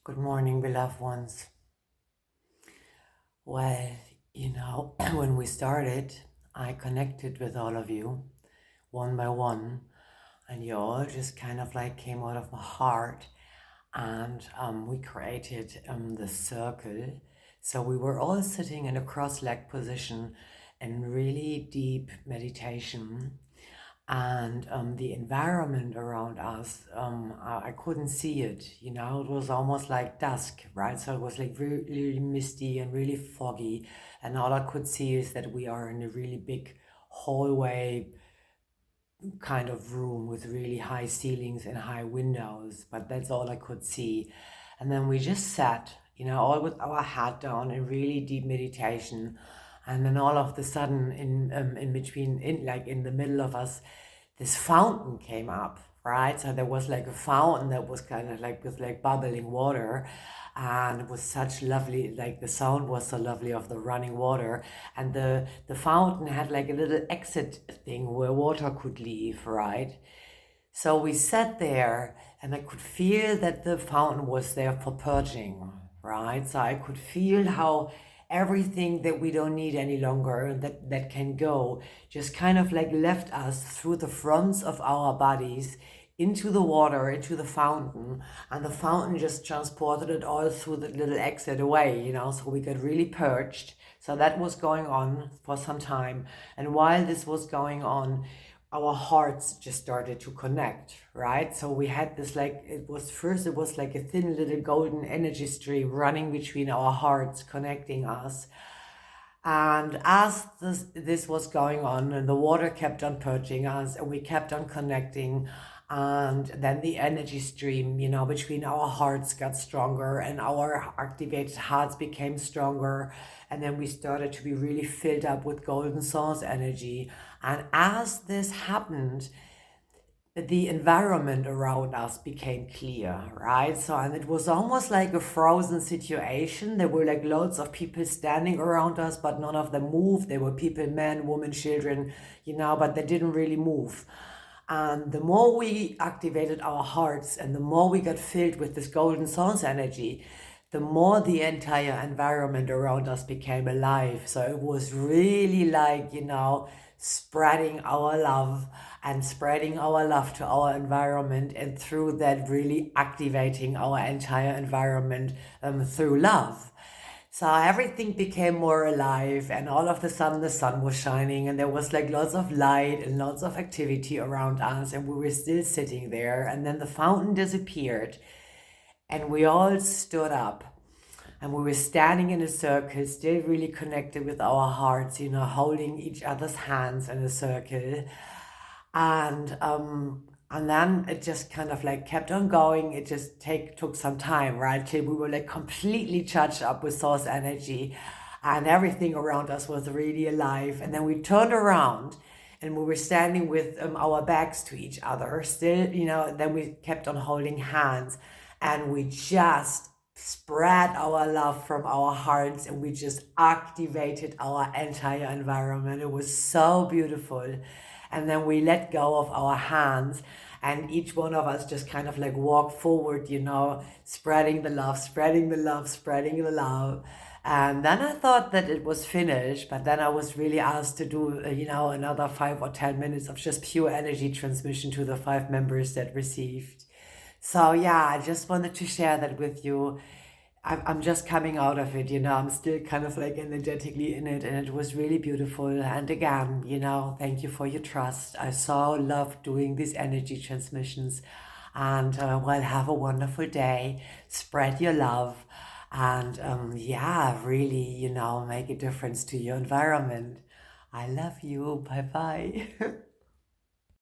Good morning, beloved ones. Well, when we started, I connected with all of you one by one, and you all just kind of like came out of my heart, and we created the circle. So we were all sitting in a cross-legged position in really deep meditation, and the environment around us, I couldn't see it. It was almost like dusk, right? So it was like really, really misty and really foggy, and all I could see is that we are in a really big hallway kind of room with really high ceilings and high windows, but that's all I could see. And then we just sat, all with our head down in really deep meditation. And then all of the sudden, in between, in the middle of us, this fountain came up, right? So there was like a fountain that was kind of like with like bubbling water, and it was such lovely, like the sound was so lovely of the running water, and the fountain had like a little exit thing where water could leave, right? So we sat there, and I could feel that the fountain was there for purging, right? So I could feel how everything that we don't need any longer, that can go, just kind of like left us through the fronts of our bodies into the water, into the fountain, and the fountain just transported it all through the little exit away, so we got really purged. So that was going on for some time. And while this was going on, our hearts just started to connect, right? So we had this, like, it was like a thin little golden energy stream running between our hearts, connecting us. And as this was going on, and the water kept on purging us, and we kept on connecting, and then the energy stream, between our hearts got stronger, and our activated hearts became stronger. And then we started to be really filled up with golden source energy. And as this happened, the environment around us became clear, right? So, and it was almost like a frozen situation. There were like loads of people standing around us, but none of them moved. There were people, men, women, children, but they didn't really move. And the more we activated our hearts and the more we got filled with this golden source energy, the more the entire environment around us became alive. So it was really like, spreading our love and spreading our love to our environment, and through that, really activating our entire environment through love. So everything became more alive, and all of a sudden the sun was shining, and there was like lots of light and lots of activity around us, and we were still sitting there. And then the fountain disappeared, and we all stood up, and we were standing in a circle, still really connected with our hearts, holding each other's hands in a circle. And then it just kind of like kept on going. It just took some time, right? Till we were like completely charged up with source energy, and everything around us was really alive. And then we turned around, and we were standing with our backs to each other still, then we kept on holding hands, and we just spread our love from our hearts, and we just activated our entire environment. It was so beautiful. And then we let go of our hands, and each one of us just kind of like walked forward, spreading the love, spreading the love, spreading the love. And then I thought that it was finished, but then I was really asked to do, another 5 or 10 minutes of just pure energy transmission to the 5 members that received. So yeah, I just wanted to share that with you. I'm just coming out of it, I'm still kind of like energetically in it, and it was really beautiful. And again, thank you for your trust. I so love doing these energy transmissions. And well, have a wonderful day. Spread your love. And yeah, really, make a difference to your environment. I love you. Bye bye.